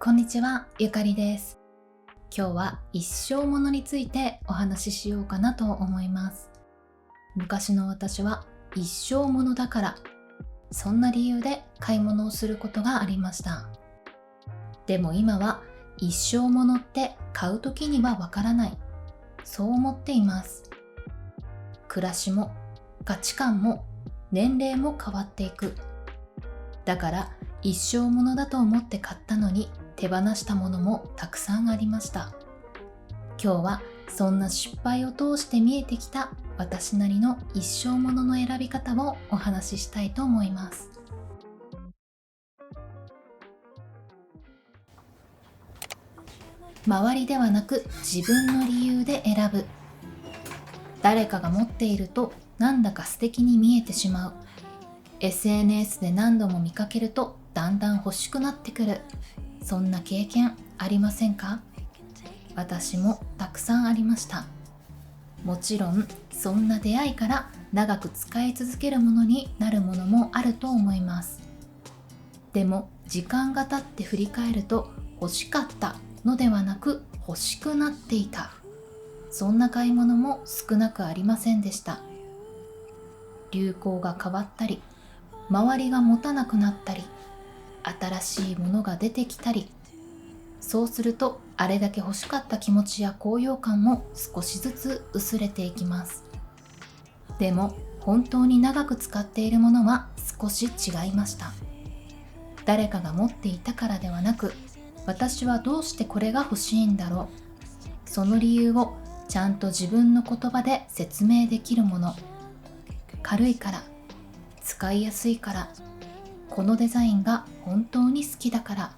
こんにちは、ゆかりです。今日は一生ものについてお話ししようかなと思います。昔の私は一生ものだから、そんな理由で買い物をすることがありました。でも今は一生ものって買う時にはわからない。そう思っています。暮らしも価値観も年齢も変わっていく。だから一生ものだと思って買ったのに手放したものもたくさんありました。今日はそんな失敗を通して見えてきた私なりの一生ものの選び方をお話ししたいと思います。周りではなく自分の理由で選ぶ。誰かが持っているとなんだか素敵に見えてしまう。SNS で何度も見かけるとだんだん欲しくなってくる。そんな経験ありませんか？私もたくさんありました。もちろんそんな出会いから長く使い続けるものになるものもあると思います。でも時間が経って振り返ると欲しかったのではなく欲しくなっていた。そんな買い物も少なくありませんでした。流行が変わったり、周りが持たなくなったり、新しいものが出てきたり、そうするとあれだけ欲しかった気持ちや高揚感も少しずつ薄れていきます。でも本当に長く使っているものは少し違いました。誰かが持っていたからではなく、私はどうしてこれが欲しいんだろう。その理由をちゃんと自分の言葉で説明できるもの。軽いから、使いやすいから、このデザインが本当に好きだから。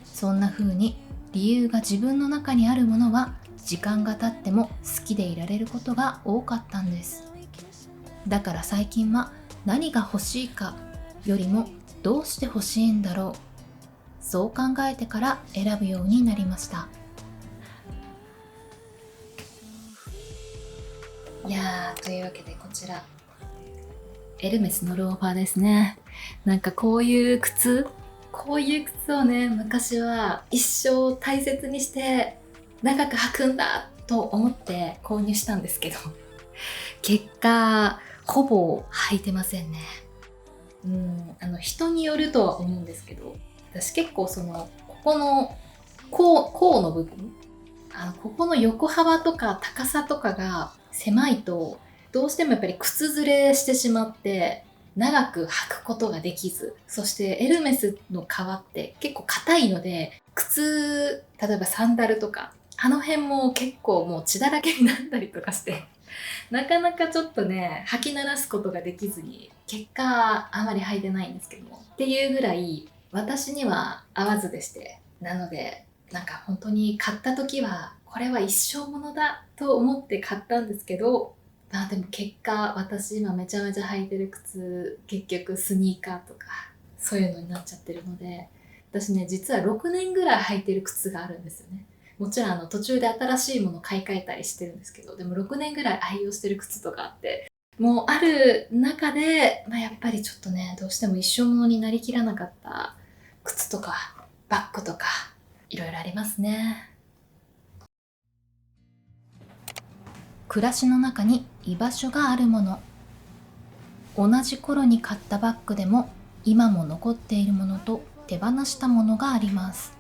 そんな風に理由が自分の中にあるものは時間が経っても好きでいられることが多かったんです。だから最近は何が欲しいかよりもどうして欲しいんだろう、そう考えてから選ぶようになりました。というわけでこちらエルメスのローファーですね。なんかこういう靴をね、昔は一生大切にして長く履くんだと思って購入したんですけど、結果ほぼ履いてませんね。人によるとは思うんですけど、私結構ここの甲の部分、ここの横幅とか高さとかが狭いとどうしてもやっぱり靴ずれしてしまって長く履くことができず、そしてエルメスの革って結構硬いので、例えばサンダルとかあの辺も結構もう血だらけになったりとかしてなかなかちょっとね履き慣らすことができずに、結果あまり履いてないんですけども、っていうぐらい私には合わずでして、なのでなんか本当に買った時はこれは一生ものだと思って買ったんですけど、でも結果私今めちゃめちゃ履いてる靴、結局スニーカーとかそういうのになっちゃってるので、私ね実は6年ぐらい履いてる靴があるんですよね。もちろん途中で新しいものを買い替えたりしてるんですけど、でも6年ぐらい愛用してる靴とかあって、もうある中で、やっぱりちょっとねどうしても一生ものになりきらなかった靴とかバッグとかいろいろありますね。暮らしの中に居場所があるもの。同じ頃に買ったバッグでも今も残っているものと手放したものがあります。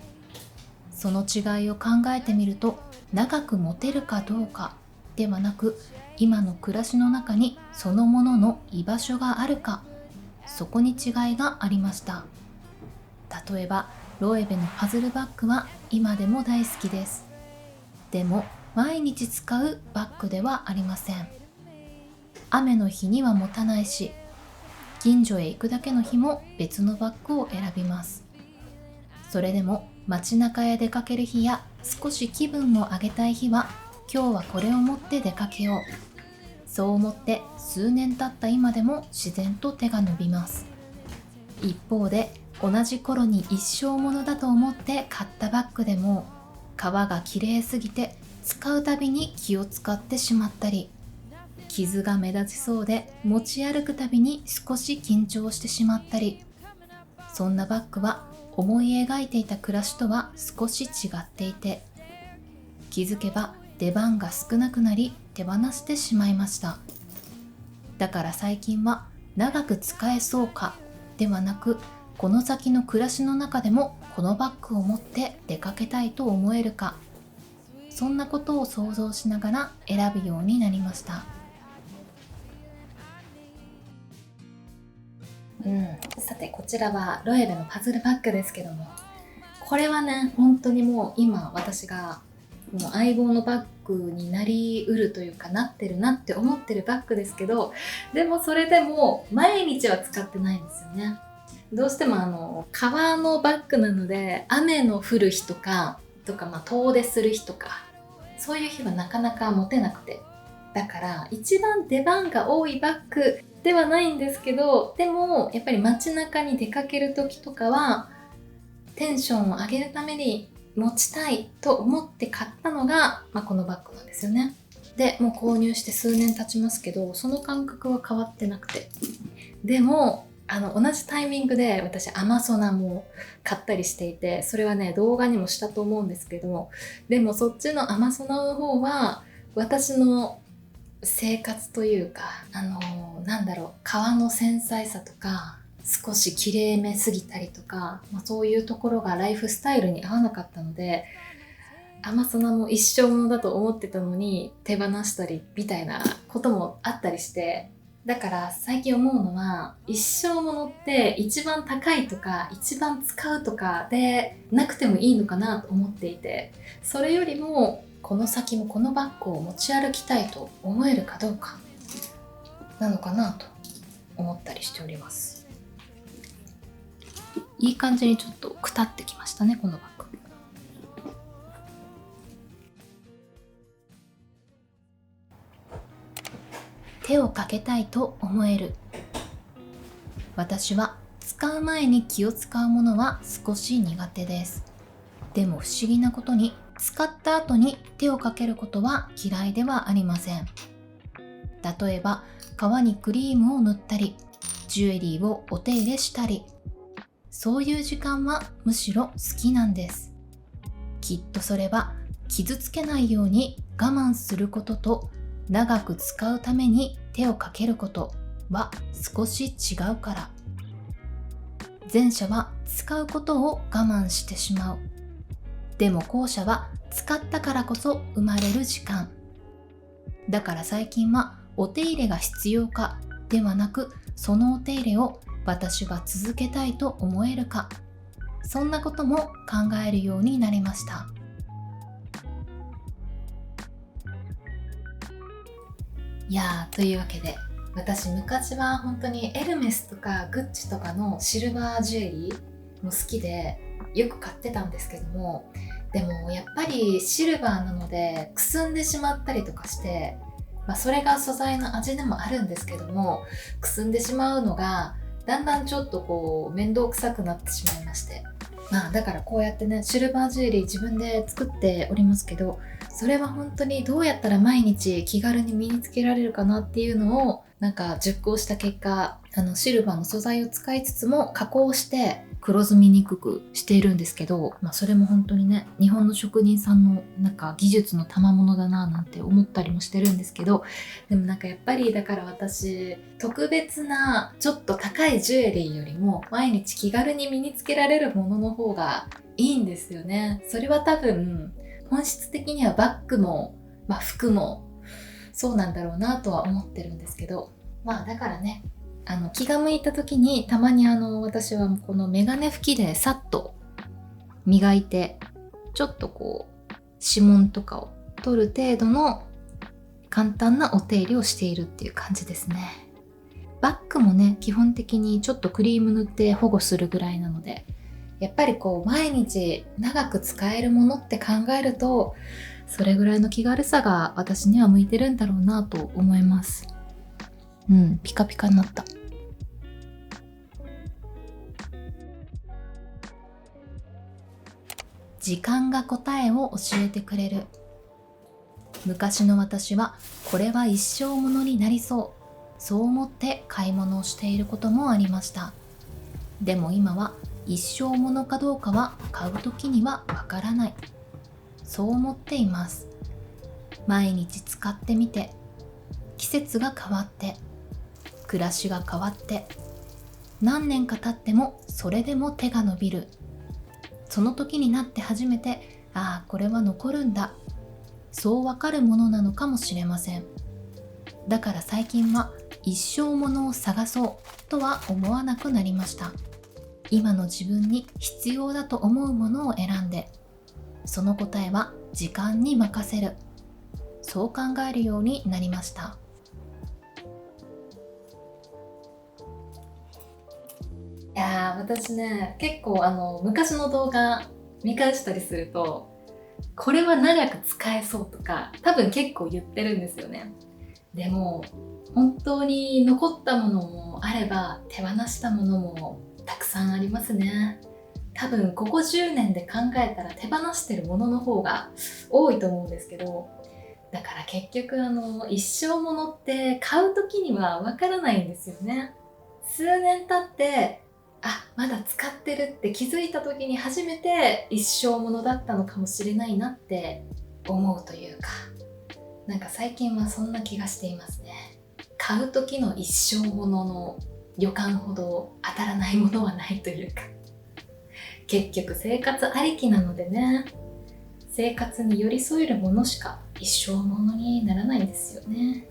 その違いを考えてみると、長く持てるかどうかではなく、今の暮らしの中にそのものの居場所があるか、そこに違いがありました。例えばロエベのパズルバッグは今でも大好きです。でも毎日使うバッグではありません。雨の日には持たないし、近所へ行くだけの日も別のバッグを選びます。それでも街中へ出かける日や少し気分を上げたい日は、今日はこれを持って出かけよう。そう思って数年経った今でも自然と手が伸びます。一方で同じ頃に一生ものだと思って買ったバッグでも、革が綺麗すぎて使うたびに気を使ってしまったり、傷が目立ちそうで持ち歩くたびに少し緊張してしまったり、そんなバッグは思い描いていた暮らしとは少し違っていて、気づけば出番が少なくなり手放してしまいました。だから最近は長く使えそうかではなく、この先の暮らしの中でもこのバッグを持って出かけたいと思えるか、そんなことを想像しながら選ぶようになりました。さてこちらはロエベのパズルバッグですけども、これはね本当にもう今私がもう相棒のバッグになりうるというか、なってるなって思ってるバッグですけど、でもそれでも毎日は使ってないんですよね。どうしても革のバッグなので、雨の降る日とか遠出する日とか、そういう日はなかなか持てなくて、だから一番出番が多いバッグではないんですけど、でもやっぱり街中に出かける時とかはテンションを上げるために持ちたいと思って買ったのが、このバッグなんですよね。でもう購入して数年経ちますけど、その感覚は変わってなくて、でも同じタイミングで私アマソナも買ったりしていて、それはね動画にもしたと思うんですけど、でもそっちのアマソナの方は私の生活というか、革の繊細さとか少しきれいめすぎたりとか、そういうところがライフスタイルに合わなかったので、アマソナも一生ものだと思ってたのに手放したりみたいなこともあったりして、だから最近思うのは、一生ものって一番高いとか一番使うとかでなくてもいいのかなと思っていて、それよりもこの先もこのバッグを持ち歩きたいと思えるかどうかなのかなと思ったりしております。いい感じにちょっとくたってきましたね、このバッグ。手をかけたいと思える。私は使う前に気を使うものは少し苦手です。でも不思議なことに、使った後に手をかけることは嫌いではありません。例えば皮にクリームを塗ったり、ジュエリーをお手入れしたり、そういう時間はむしろ好きなんです。きっとそれは傷つけないように我慢することと、長く使うために手をかけることは少し違うから。前者は使うことを我慢してしまう。でも後者は使ったからこそ生まれる時間。だから最近はお手入れが必要かではなく、そのお手入れを私は続けたいと思えるか、そんなことも考えるようになりました。いやー、というわけで、私昔は本当にエルメスとかグッチとかのシルバージュエリーも好きでよく買ってたんですけども、でもやっぱりシルバーなのでくすんでしまったりとかして、それが素材の味でもあるんですけども、くすんでしまうのがだんだんちょっと面倒くさくなってしまいまして、だからこうやってねシルバージュエリー自分で作っておりますけど、それは本当にどうやったら毎日気軽に身につけられるかなっていうのを熟考した結果、シルバーの素材を使いつつも加工して黒ずみにくくしているんですけど、それも本当にね日本の職人さんの技術の賜物だななんて思ったりもしてるんですけど、でもやっぱりだから私特別なちょっと高いジュエリーよりも毎日気軽に身につけられるものの方がいいんですよね。それは多分本質的にはバッグも、服もそうなんだろうなとは思ってるんですけど、だからね気が向いた時にたまに私はこのメガネ拭きでさっと磨いて、ちょっと指紋とかを取る程度の簡単なお手入れをしているっていう感じですね。バッグもね基本的にちょっとクリーム塗って保護するぐらいなので、やっぱり毎日長く使えるものって考えると、それぐらいの気軽さが私には向いてるんだろうなと思います。ピカピカになった。時間が答えを教えてくれる。昔の私はこれは一生ものになりそう、そう思って買い物をしていることもありました。でも今は一生ものかどうかは買う時にはわからない。そう思っています。毎日使ってみて、季節が変わって、暮らしが変わって、何年か経ってもそれでも手が伸びる。その時になって初めて、ああ、これは残るんだ。そうわかるものなのかもしれません。だから最近は一生ものを探そうとは思わなくなりました。今の自分に必要だと思うものを選んで、その答えは時間に任せる。そう考えるようになりました。いやー、私ね、結構昔の動画見返したりすると、これは長く使えそうとか、多分結構言ってるんですよね。でも、本当に残ったものもあれば、手放したものもたくさんありますね。多分、ここ10年で考えたら手放してるものの方が多いと思うんですけど、だから結局一生ものって買う時にはわからないんですよね。数年経って、あ、まだ使ってるって気づいた時に初めて一生ものだったのかもしれないなって思うというか、なんか最近はそんな気がしていますね。買う時の一生ものの予感ほど当たらないものはないというか、結局生活ありきなのでね、生活に寄り添えるものしか一生ものにならないんですよね。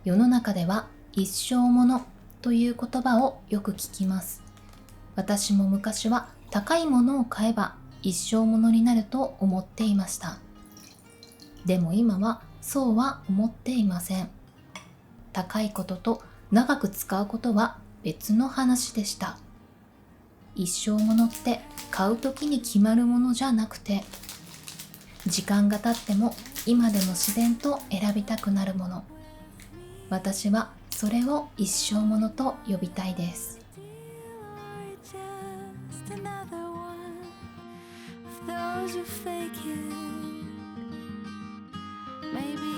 世の中では一生ものという言葉をよく聞きます。私も昔は高いものを買えば一生ものになると思っていました。でも今はそうは思っていません。高いことと長く使うことは別の話でした。一生ものって買う時に決まるものじゃなくて、時間が経っても今でも自然と選びたくなるもの。私はそれを一生ものと呼びたいです。Maybe